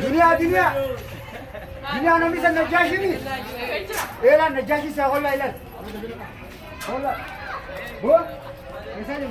دنيا أنا مثل نجاشي مي إيه لا نجاشي سأقول لا إله والله هو مثال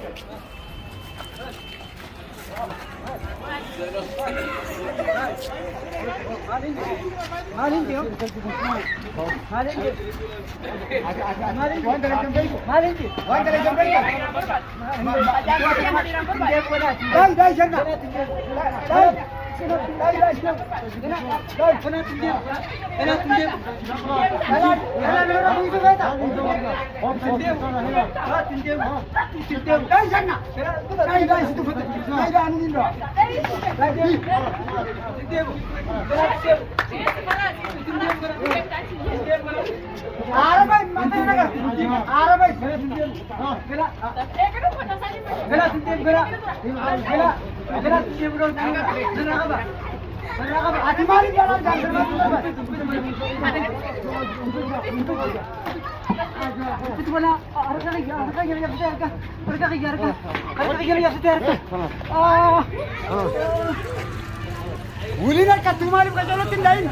ولينا كتماري بجلوت الدين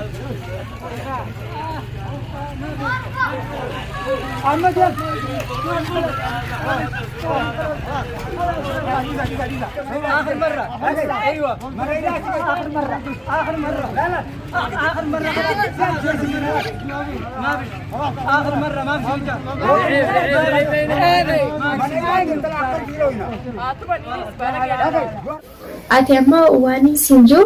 أما جاب آخر مرة أيوة آخر مرة لا لا آخر مرة آخر مرة ما ati amma waan sinjoo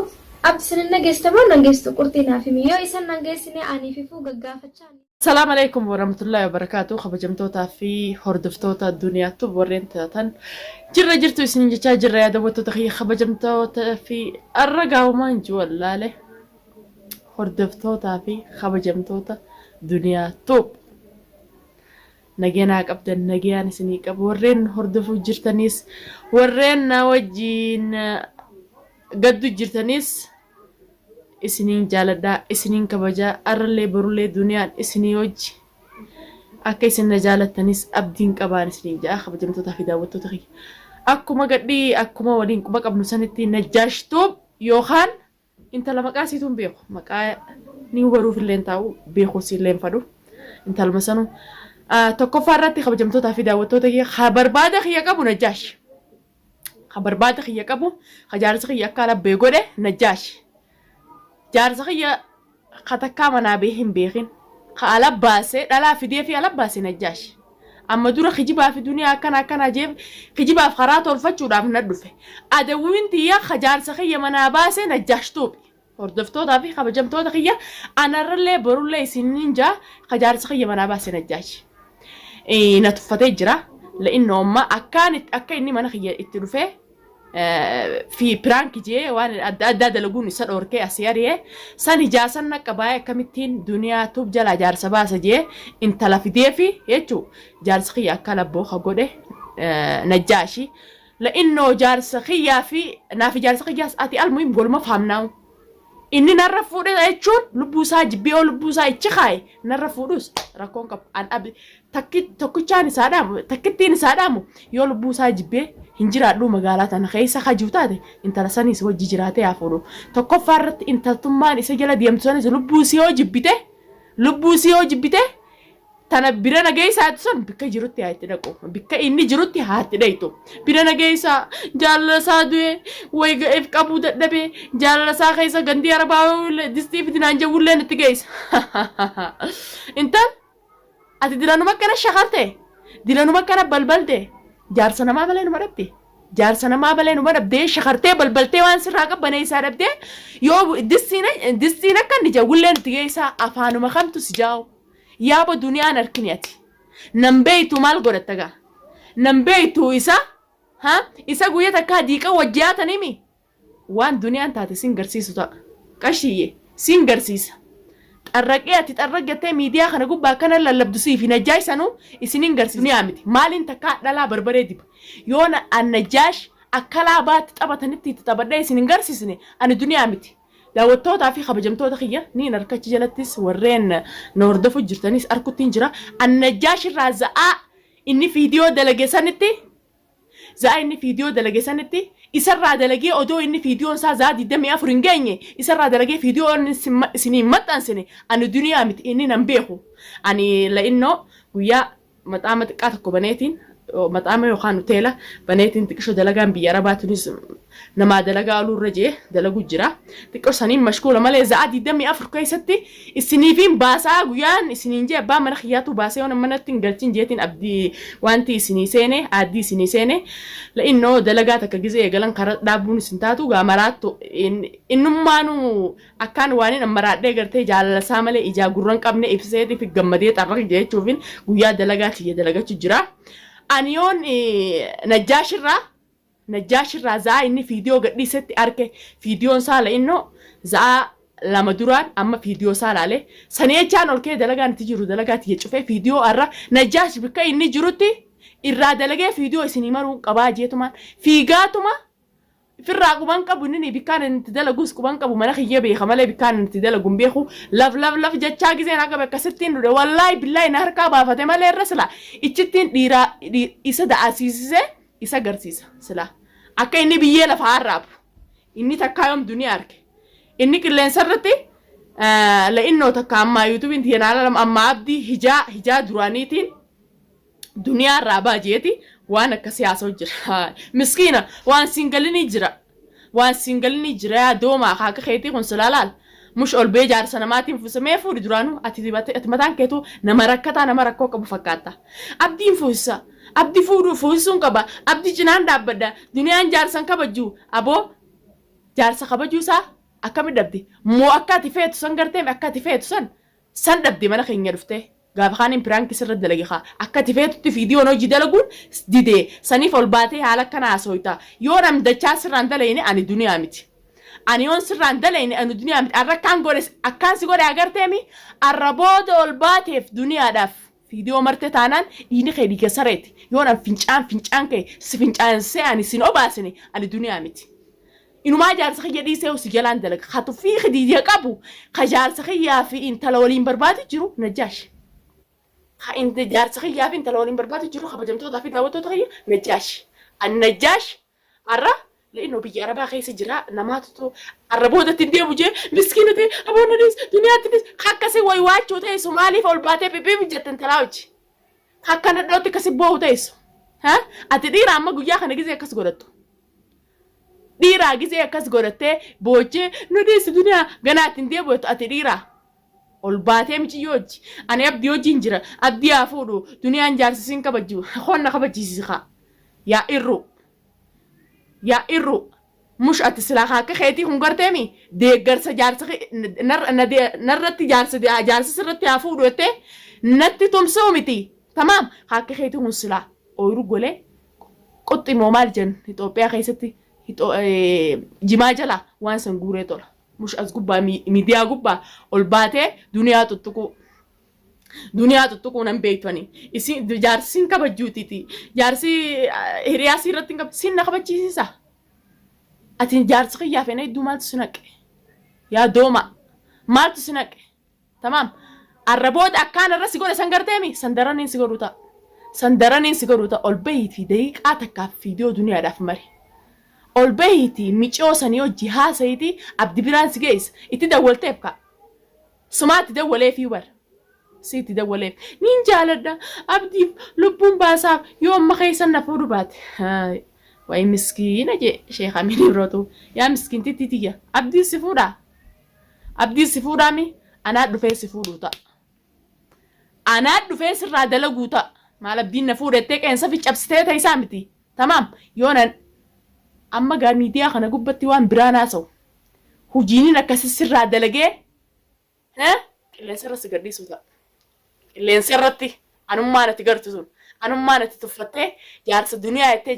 absinin nageestamoo nageestu qurxinaa fi miyyoo isan nageessine anii fi fuu gaggaafachaa. السلام عليكم ورحمة الله وبركاته خبجمتوتا في هردفتوتا الدنيا توب ورينتاتن جرى جرتو سنجتا جرى يا دوتو تخي خبجمتوتا في الرقا وما نجو لاله هردفتوتا في خبجمتوتا دنيا توب نجينا قبل نجيان سنيك أب ورين هردفو جرتنيس ورين وجين قدو جرتنيس isiniin jaaladhaa isiniin kabajaa arralee borulee duniyaan isinii wajji akka isin na jaalattanis abdiin qabaan isiniin jaa kabajamtootaa fi daawwattoota kiyya akkuma gadhii akkuma waliin quba qabnu sanitti najjaashtuu yookaan intala maqaa siituun beeku maqaa ni hubaruuf illee taa'u beekuus illee fadhu intalma sanu tokkoffaa irratti kabajamtootaa fi daawwattoota kiyya barbaada kiyya qabu najjaash barbaada kiyya qabu jaarsa kiyya akka labbee godhe najjaash jaarsa kiyya katakkaa manaa beehin beekin ka alabbaase dhalaa fidee fi alabbaase najjaash amma dura kijibaa fi duniyaa akkana jeef kijibaaf karaa tolfachuudhaaf na dhufe adawwiin tiyya ka jaarsa kiyya manaa baase najjaashtuubi hordoftootaa fi kabajamtoota kiyya anarrallee borullee isiniin jaa ka jaarsa kiyya manaa baase najjaash na tuffatee jira la'inno amma akka inni mana kiyya itti dhufee في برانك جي وانا أداد لقون يصير أوركي أسياريه سني جاسن نكباية كمتين دنيا توب جلا جار سباسة جي انت لا في ديفي يجو جار سخيا كلا بوخا قوده نجاشي لأنه جار سخيا في نافي جار سخيا أتي المهم قول ما فهمناه إني نرفوده يجون لبوسا جبيو لبوسا يتشخاي نرفودوس راكون كب أن أبي تكتشاني سادامو تكتيني سادامو يو لبوسا جبيه hinjira dhu magaalaa tana keessa hajuutaate intala sanis wajji jiraatee hafuudhu tokkoffaa irratti intaltummaan isa jala deemtu sanis lubbuu siyoo jibbite tana bira nageessaati sun bikka jirutti haa itti dhaqu bikka inni jirutti haa itti dhaytu bira nageessaa jaalala isaa du'e wayi ga'eef qabuu dadhabee jaalala isaa keessa gandii arbaa distii fitinaan jawulleen itti geessa intal ati dilanuma akkana shakalte dilanuma akkana balbalte jaarsa namaa balee numa dhabde jaarsa namaa balee numa dhabdee shakartee balbaltee waan sirraa qabbanee isaa dhabdee yoo distiin akka inni jawulleen itti geessaa afaanuma kamtu si jaa'u yaaba duniyaan harkini ati nan beeytu maal godhatta gaa nan beeytu isa guyyaa takka diiqa wajjiyaataniimi waan duniyaan taate sin garsiisu ta'a qashiyye sin garsiisa xarraqee ati xarraqattee miidiyaa kana gubbaa kana lallabdu siifi najjaaysanuu isinin garsiisu ni amiti maaliin takka dhalaa barbaree diba yoo najjaash akka laabaatti taphatanitti itti taphadhee isinin garsiisne ani duniyaa miti daawwattootaa fi kabajamtoota kiyya ni narkachi jalattis warreen na hordofu jirtanis arkuttiin jira najjaash irraa za'aa inni fiidiyoo dalageessanitti isarraa dalagee odoo inni fiidiyoon isaa zaa 24 hin geenye isarraa dalagee fiidiyoon isinii maxxansine ani duniyaa miti inni nan beeku ani la'innoo guyyaa maxaama xiqqaa tokko baneetiin maxaama yookaan hoteela baneetiin xiqqisho dalagaan biyya arabaatunis namaa dalagaa olurra jee dalagu jira xiqqoo saniin mashkuula malee zaa 24 keessatti isiniifiin baasaa guyyaan isiniin jee abbaa mana xiyyaatu baasee yoona manatti hin galchin jeetiin abdii wanti isinii seene addii isinii seene la'innoo dalagaa takka gizee eegalan karaa dhaabuun isin taatu gaamaraattu innummaanu akkaan waan hin ammaraadhee gartee jaalalasaa malee ijaa gurran qabne ibseetiif gammadee xarraq jechuufin guyyaa dalagaa tiyya dalagachu jira aniyoon najjaashirraa zaa inni fiidiyoo gadhiisetti arge fiidiyoon isaa la'innoo zaa lama duraan amma fiidiyoo isaa laale sanii jechaan ol kee dalagaan itti jiru dalagaa tiyya cufee fiidiyoo arra najjaash bikka inni jirutti irraa dalagee fiidiyoo isinii maruu qabaa jeetumaan fiigaatuma firraa quban qabu inni bikkaan inni dalaguus quban qabu mana kiyya beeka malee bikkaan inni dalaguun beeku laf jechaa gizeen akka bakka sittiin dhude wallaahi billaahi na harkaa baafate malee irra sila ichittiin dhiiraa isa da'asiisisee isa agarsiisa sila akka inni biyyee lafa harraabu inni takkaa yoom duniyaa arge inni qilleensa irratti la'innoo takka ammaa yuutuubiin tiyanaala amma abdii hijaa duraaniitiin duniyaa irraa baajeeti waan akka siyaasa jira miskiina waan singalinii jira yaa doomaa akka keetii kun silaalaal mush ol bee jaarsa namaatiin fuusamee fuudhi duraanuu ati mataan keetu nama rakkataa nama rakkoo qabu fakkaata abdiin fuusisa abdi fuusisuun qaba abdi cinaan dhaabbadda duniyaan jaarsan kabajuu aboo jaarsa kabajuusaa akkami dhabde moo akka ati feetu san garteemi akka ati feetu san dhabde mana keenya dhuftee gaafa kaan impiraankii sirra dalage haa akka ati feetutti fiidiyoon hojii dalaguun didee saniif ol baatee haala akkana haasoyta yoo namdachaa sirraan dalayne ani duniyaa miti ani yoon sirraan dalayne ani duniyaa miti arra akkaan godhe akkaan si godhe agarteemi arra booda ol baateef duniyaadhaaf fiidiyoo marte taanaan dhiini kee dhiiga sareeti yoo nam fincaan kee si fincaansee ani sin obaasine ani duniyaa miti inumaa jaarsa kiyya dhiisee si jalaan dalaga hatu fi xidiidya qabu ka jaarsa kiyyaa fi intala waliin barbaadu jiru najjaash inta jaarsa kiyyaa fi intala waliin barbaadu jiru kabajamtoota fi daawwattoota kiyya najjaash an najjaash arra لأنه بيجي أنا بقى يسجرا نماتو الربوده تندي بوجه مسكينة أبونا ديس دنيا تديس خاكسي ويواجه تاي سومالي فولباتي بيبي بجتن تلاوج خاكنا دوتي كسبوه تايسو ها أتدير أما جويا خنا جزء كاس غرتو ديرا جزء كاس غرتة بوجه نديس دنيا جنا تندي بوت أتديرا والباتي مشي يوج أنا أبدي يوجينجرا أبدي أفورو دنيا أنجار سين كبجو خون كبجي سيخا يا إرو مش أتسلاخا كخيتي هم قرتمي ديجر سجارس نرتي جارس سرتي أفورو تي نتي توم سومتي تمام هاك خيتي هم سلا أويرو قولي قط مومال جن هتوبيا خيستي جماجلا وان سنغوري تولا مش أزقبا ميديا قبا والباتي دنيا تتوكو نمبيتوني إسي جارسين كبجوتيتي جارسي هرياسي رتين كب سين نخبجي سا أتين جارسي يا فينا يدو مال تسنك يا دوما مال تسنك تمام الربوت أكان الرأس يقول سنقرتيمي سندرانين سيقولوتا البيتي دقيق أتكا فيديو دنيا داف مري البيتي ميشو سنيو جهاسيتي أبدي برانس جيس إتي دولتيبكا سمعت دولي فيور سيتي دوليف نين جالدا أبدي لبون باساف يوم ما خيسن نفورو بات هاي واي مسكينة جي شيخة مني بروتو يا مسكين تيتيا أبدي سفورا مي أنا أدو في سفوروتا أنا أدو في سر دلقوتا ما لبدين نفورة تيك إنسا في أبستيت هاي سامتي تمام يونا أما قامي ديا خنا قبتي وان براناسو هجيني نكاسي سر دلقي ها اللي سر سقردي سوتا اللي انسرتي أنا ما نتقرت زون أنا ما نتتفتح جالس الدنيا يتى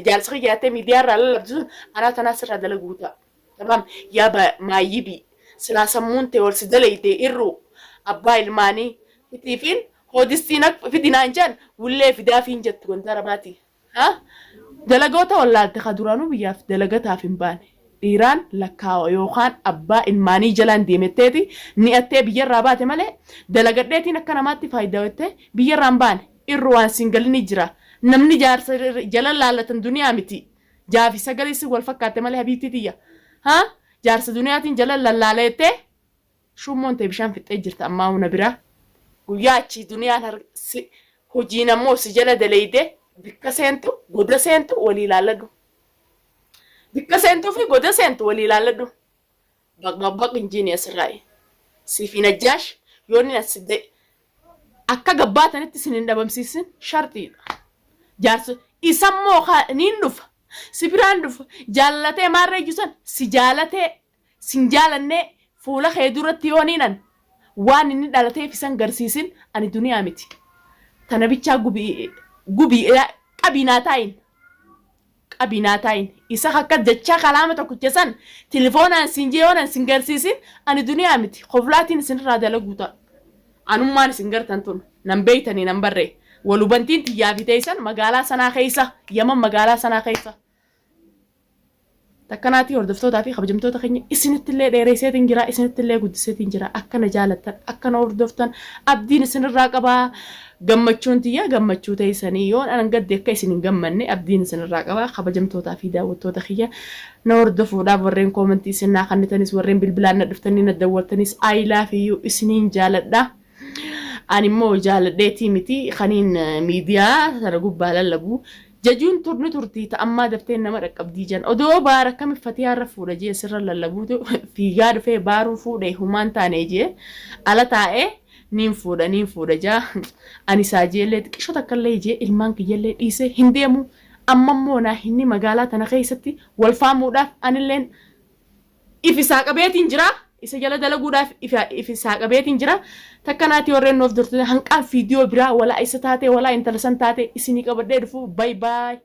جالس خي يتى مليار على لبزون أنا تناصر هذا لجوتا تمام يابا ما يبي سلاسة مونتي ورسدلة يتى إرو أبا الماني يتفين هو دستينك في دينانجان ولا في دافين جت كنتر باتي ها دلقوتا ولا تخدرانو بياف دلقتها في مباني إيران لكاو يوخان أبا إنماني جلان ديمتتي نيأتي بيجر مالي دلقتي نكنا ماتي فايدة وتة بيجر رامبان إروان سنجل نجرا namni jaarsa jala laallatan duniyaa miti jaafi sagalisi wal fakkaate malee habiibti tiyya ha jaarsa duniyaatiin jala lallaaleete shummoon ta'e bishaan fixee jirta ammaa una biraa guyyaa achii duniyaan hojiin ammoo si jala daleeyde bikka seentu goda seentu walii laalladhu bikka seentuu fi goda seentu walii laalladhu baq injiinii asirraayi siifi najjaash yoonni asidde akka gabbaatanitti isin hin dhabamsiisin shartiidha jaarsa isammoo niin dhufa si biraan dhufa jaalatee maarree jusan si jaalatee sin jaalannee fuula kee duratti yooniinan waan inni dhalateef isan garsiisin ani duniyaa miti tana bichaa gubii qabinaa taayin isa akka jechaa kalaama tokkicha san telefoonaan sin jeeyoonaan sin garsiisin ani duniyaa miti qoflaatiin isinirraa dalaguu ta'a anummaan isin gartan tun nan beeytanii nan barree walubantiin xiyyaafiteessan magaalaa sanaa keessa yaman magaalaa sanaa keessa takkanaati hordoftootaa fi kabajamtoota keenya isinittillee dheereesseetiin jira isinittillee guddiseetiin jira akkana jaalattan akkana hordoftan abdiin isinirraa qabaa gammachuun tiyya gammachuu teessanii yoo anan gadde akka isin hin gammanne abdiin isinirraa qabaa kabajamtootaa fi daawwattoota kiyya na hordofuudhaaf warreen koomentii isinaa kannitanis warreen bilbilaan na dhuftanii na dawwaltanis aayilaa fi isiniin jaaladha animmoo jaaladheetii miti kaniin miidiyaa sana gubbaa lallabu jajuun turni turtii ta'ammaa dafteen nama dhaqqabdii jan odoo baara kam iffatee har'a fuudha jee sirra lallabuutu fiigaa dhufee baaruu fuudhee humaan taanee jee ala taa'ee niin fuudha jaa ani saajeellee xiqqishoo takkallee jee ilmaan kiyyallee dhiisee hin deemu ammammoo naa hinni magaalaa tana keessatti wal faamuudhaaf anilleen ifisaa qabeetiin jira isa jala dalaguudhaaf ifisaa qabeetiin jira takkanaati warreen noof durtee hanqaan viidiyoo biraa walaa isa taate walaa intala san taate isinii qabadhee dhufu bye bye